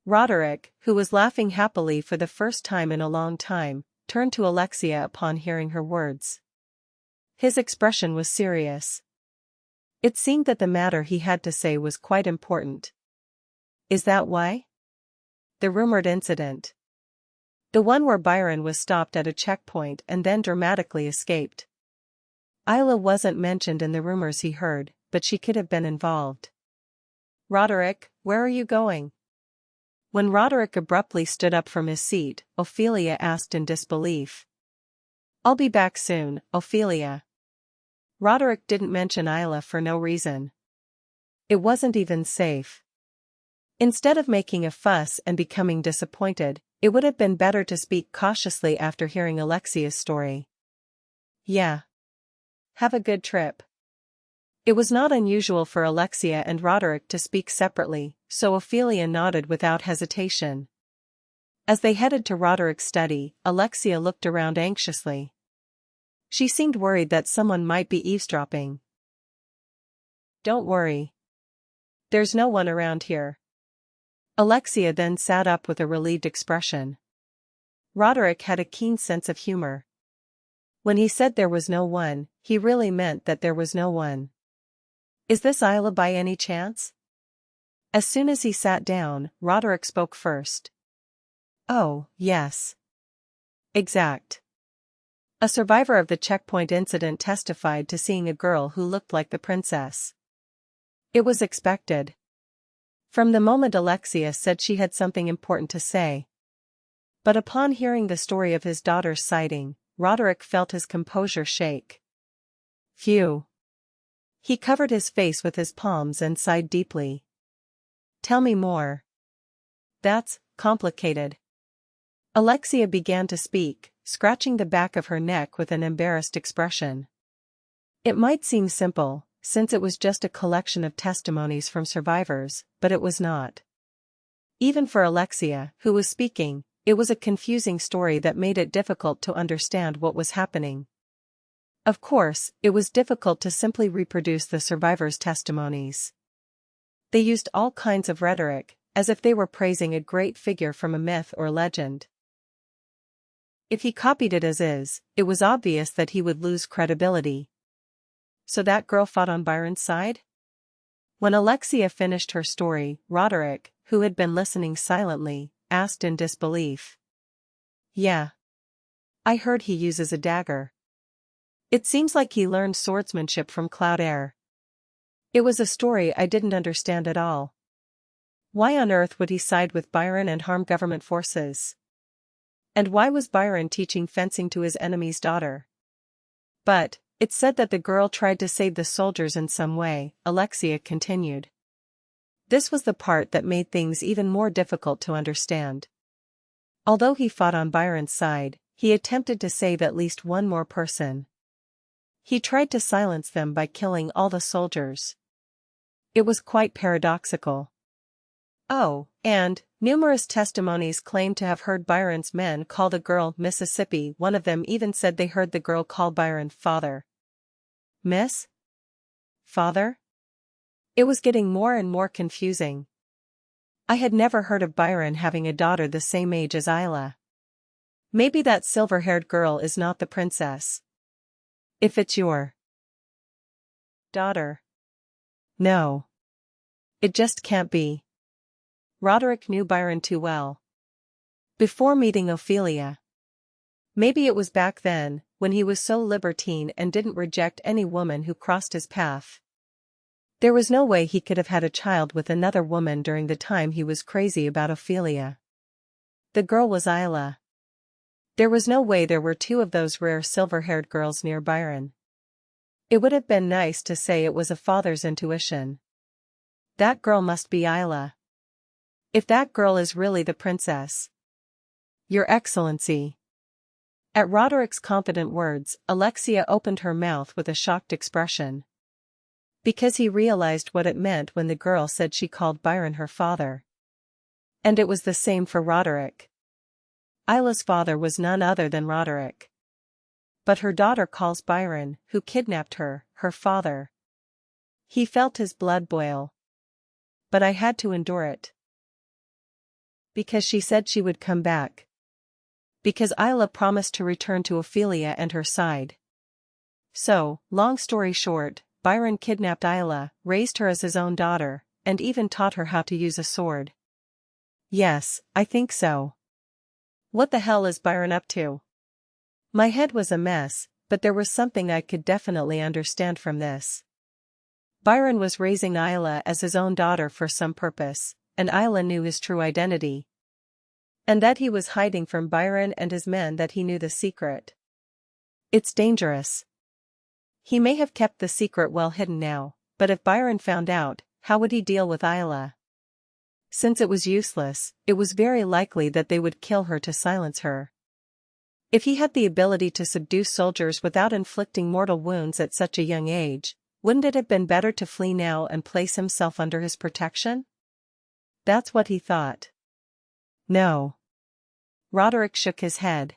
Roderick, who was laughing happily for the first time in a long time, turned to Alexia upon hearing her words. His expression was serious. It seemed that the matter he had to say was quite important. Is that why? The rumored incident. The one where Byron was stopped at a checkpoint and then dramatically escaped. Isla wasn't mentioned in the rumors he heard, but she could have been involved. Roderick, where are you going? When Roderick abruptly stood up from his seat, Ophelia asked in disbelief. I'll be back soon, Ophelia. Roderick didn't mention Isla for no reason. It wasn't even safe. Instead of making a fuss and becoming disappointed, it would have been better to speak cautiously after hearing Alexia's story. Yeah. Have a good trip. It was not unusual for Alexia and Roderick to speak separately, so Ophelia nodded without hesitation. As they headed to Roderick's study, Alexia looked around anxiously. She seemed worried that someone might be eavesdropping. Don't worry. There's no one around here. Alexia then sat up with a relieved expression. Roderick had a keen sense of humor. When he said there was no one, he really meant that there was no one. Is this Isla by any chance? As soon as he sat down, Roderick spoke first. Oh, yes. Exact. A survivor of the checkpoint incident testified to seeing a girl who looked like the princess. It was expected. From the moment Alexia said she had something important to say. But upon hearing the story of his daughter's sighting, Roderick felt his composure shake. Phew. He covered his face with his palms and sighed deeply. Tell me more. That's complicated. Alexia began to speak, scratching the back of her neck with an embarrassed expression. It might seem simple, since it was just a collection of testimonies from survivors, but it was not. Even for Alexia, who was speaking, it was a confusing story that made it difficult to understand what was happening. Of course, it was difficult to simply reproduce the survivors' testimonies. They used all kinds of rhetoric, as if they were praising a great figure from a myth or legend. If he copied it as is, it was obvious that he would lose credibility. So that girl fought on Byron's side? When Alexia finished her story, Roderick, who had been listening silently, asked in disbelief. Yeah. I heard he uses a dagger. It seems like he learned swordsmanship from Cloud Air. It was a story I didn't understand at all. Why on earth would he side with Byron and harm government forces? And why was Byron teaching fencing to his enemy's daughter? But, it's said that the girl tried to save the soldiers in some way, Alexia continued. This was the part that made things even more difficult to understand. Although he fought on Byron's side, he attempted to save at least one more person. He tried to silence them by killing all the soldiers. It was quite paradoxical. Oh, and numerous testimonies claimed to have heard Byron's men call the girl Mississippi. One of them even said they heard the girl call Byron father. Miss? Father? It was getting more and more confusing. I had never heard of Byron having a daughter the same age as Isla. Maybe that silver-haired girl is not the princess. If it's your daughter. No. It just can't be. Roderick knew Byron too well. Before meeting Ophelia. Maybe it was back then, when he was so libertine and didn't reject any woman who crossed his path. There was no way he could have had a child with another woman during the time he was crazy about Ophelia. The girl was Isla. There was no way there were two of those rare silver-haired girls near Byron. It would have been nice to say it was a father's intuition. That girl must be Isla. If that girl is really the princess. Your Excellency. At Roderick's confident words, Alexia opened her mouth with a shocked expression. Because he realized what it meant when the girl said she called Byron her father. And it was the same for Roderick. Isla's father was none other than Roderick. But her daughter calls Byron, who kidnapped her, her father. He felt his blood boil. But I had to endure it. Because she said she would come back. Because Isla promised to return to Ophelia and her side. So, long story short, Byron kidnapped Isla, raised her as his own daughter, and even taught her how to use a sword. Yes, I think so. What the hell is Byron up to? My head was a mess, but there was something I could definitely understand from this. Byron was raising Isla as his own daughter for some purpose, and Isla knew his true identity. And that he was hiding from Byron and his men, that he knew the secret. It's dangerous. He may have kept the secret well hidden now, but if Byron found out, how would he deal with Isla? Since it was useless, it was very likely that they would kill her to silence her. If he had the ability to subdue soldiers without inflicting mortal wounds at such a young age, wouldn't it have been better to flee now and place himself under his protection? That's what he thought. No. Roderick shook his head.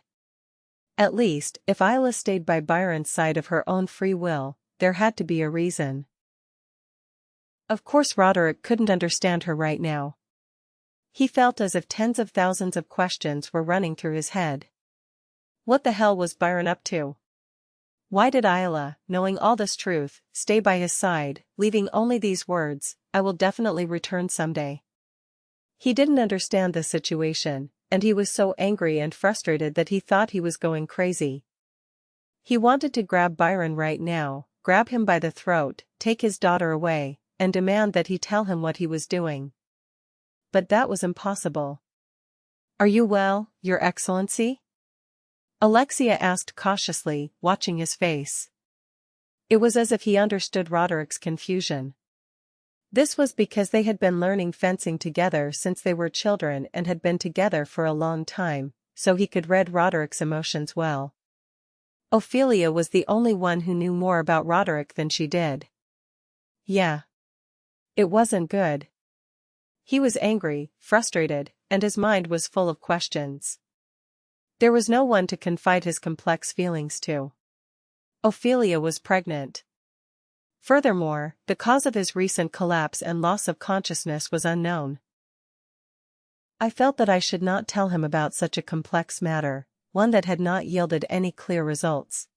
At least, if Isla stayed by Byron's side of her own free will, there had to be a reason. Of course Roderick couldn't understand her right now. He felt as if tens of thousands of questions were running through his head. What the hell was Byron up to? Why did Isla, knowing all this truth, stay by his side, leaving only these words, "I will definitely return someday"? He didn't understand the situation, and he was so angry and frustrated that he thought he was going crazy. He wanted to grab Byron right now, grab him by the throat, take his daughter away, and demand that he tell him what he was doing. But that was impossible. "Are you well, Your Excellency?" Alexia asked cautiously, watching his face. It was as if he understood Roderick's confusion. This was because they had been learning fencing together since they were children and had been together for a long time, so he could read Roderick's emotions well. Ophelia was the only one who knew more about Roderick than she did. Yeah. It wasn't good. He was angry, frustrated, and his mind was full of questions. There was no one to confide his complex feelings to. Ophelia was pregnant. Furthermore, the cause of his recent collapse and loss of consciousness was unknown. I felt that I should not tell him about such a complex matter, one that had not yielded any clear results.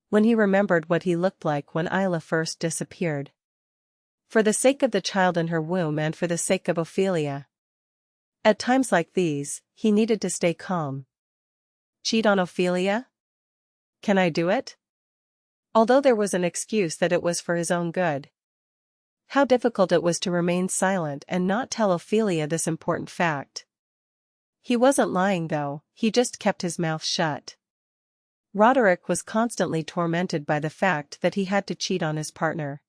When he remembered what he looked like when Isla first disappeared. For the sake of the child in her womb and for the sake of Ophelia. At times like these, he needed to stay calm. Cheat on Ophelia? Can I do it? Although there was an excuse that it was for his own good. How difficult it was to remain silent and not tell Ophelia this important fact. He wasn't lying though, he just kept his mouth shut. Roderick was constantly tormented by the fact that he had to cheat on his partner.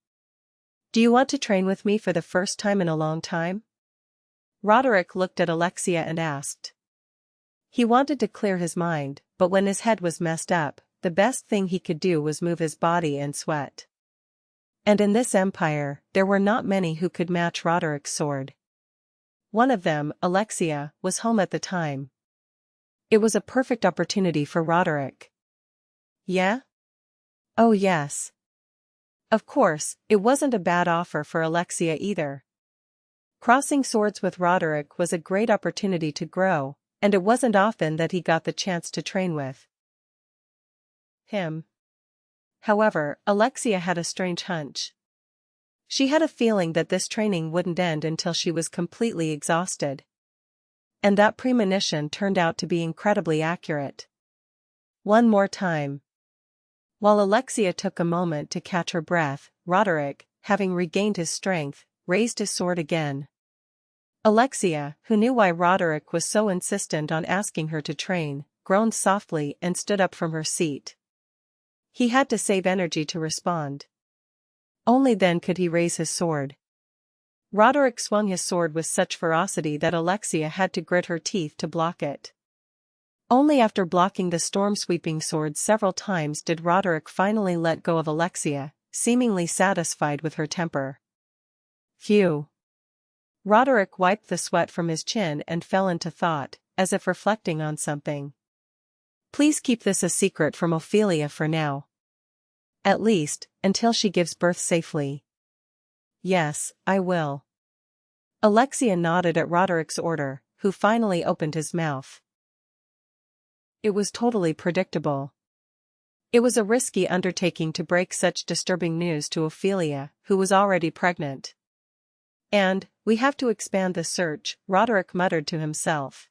"Do you want to train with me for the first time in a long time?" Roderick looked at Alexia and asked. He wanted to clear his mind, but when his head was messed up, the best thing he could do was move his body and sweat. And in this empire, there were not many who could match Roderick's sword. One of them, Alexia, was home at the time. It was a perfect opportunity for Roderick. Yeah? Oh yes. Of course, it wasn't a bad offer for Alexia either. Crossing swords with Roderick was a great opportunity to grow, and it wasn't often that he got the chance to train with him. However, Alexia had a strange hunch. She had a feeling that this training wouldn't end until she was completely exhausted. And that premonition turned out to be incredibly accurate. One more time. While Alexia took a moment to catch her breath, Roderick, having regained his strength, raised his sword again. Alexia, who knew why Roderick was so insistent on asking her to train, groaned softly and stood up from her seat. He had to save energy to respond. Only then could he raise his sword. Roderick swung his sword with such ferocity that Alexia had to grit her teeth to block it. Only after blocking the storm-sweeping sword several times did Roderick finally let go of Alexia, seemingly satisfied with her temper. Phew. Roderick wiped the sweat from his chin and fell into thought, as if reflecting on something. Please keep this a secret from Ophelia for now. At least, until she gives birth safely. Yes, I will. Alexia nodded at Roderick's order, who finally opened his mouth. It was totally predictable. It was a risky undertaking to break such disturbing news to Ophelia, who was already pregnant. And, we have to expand the search, Roderick muttered to himself.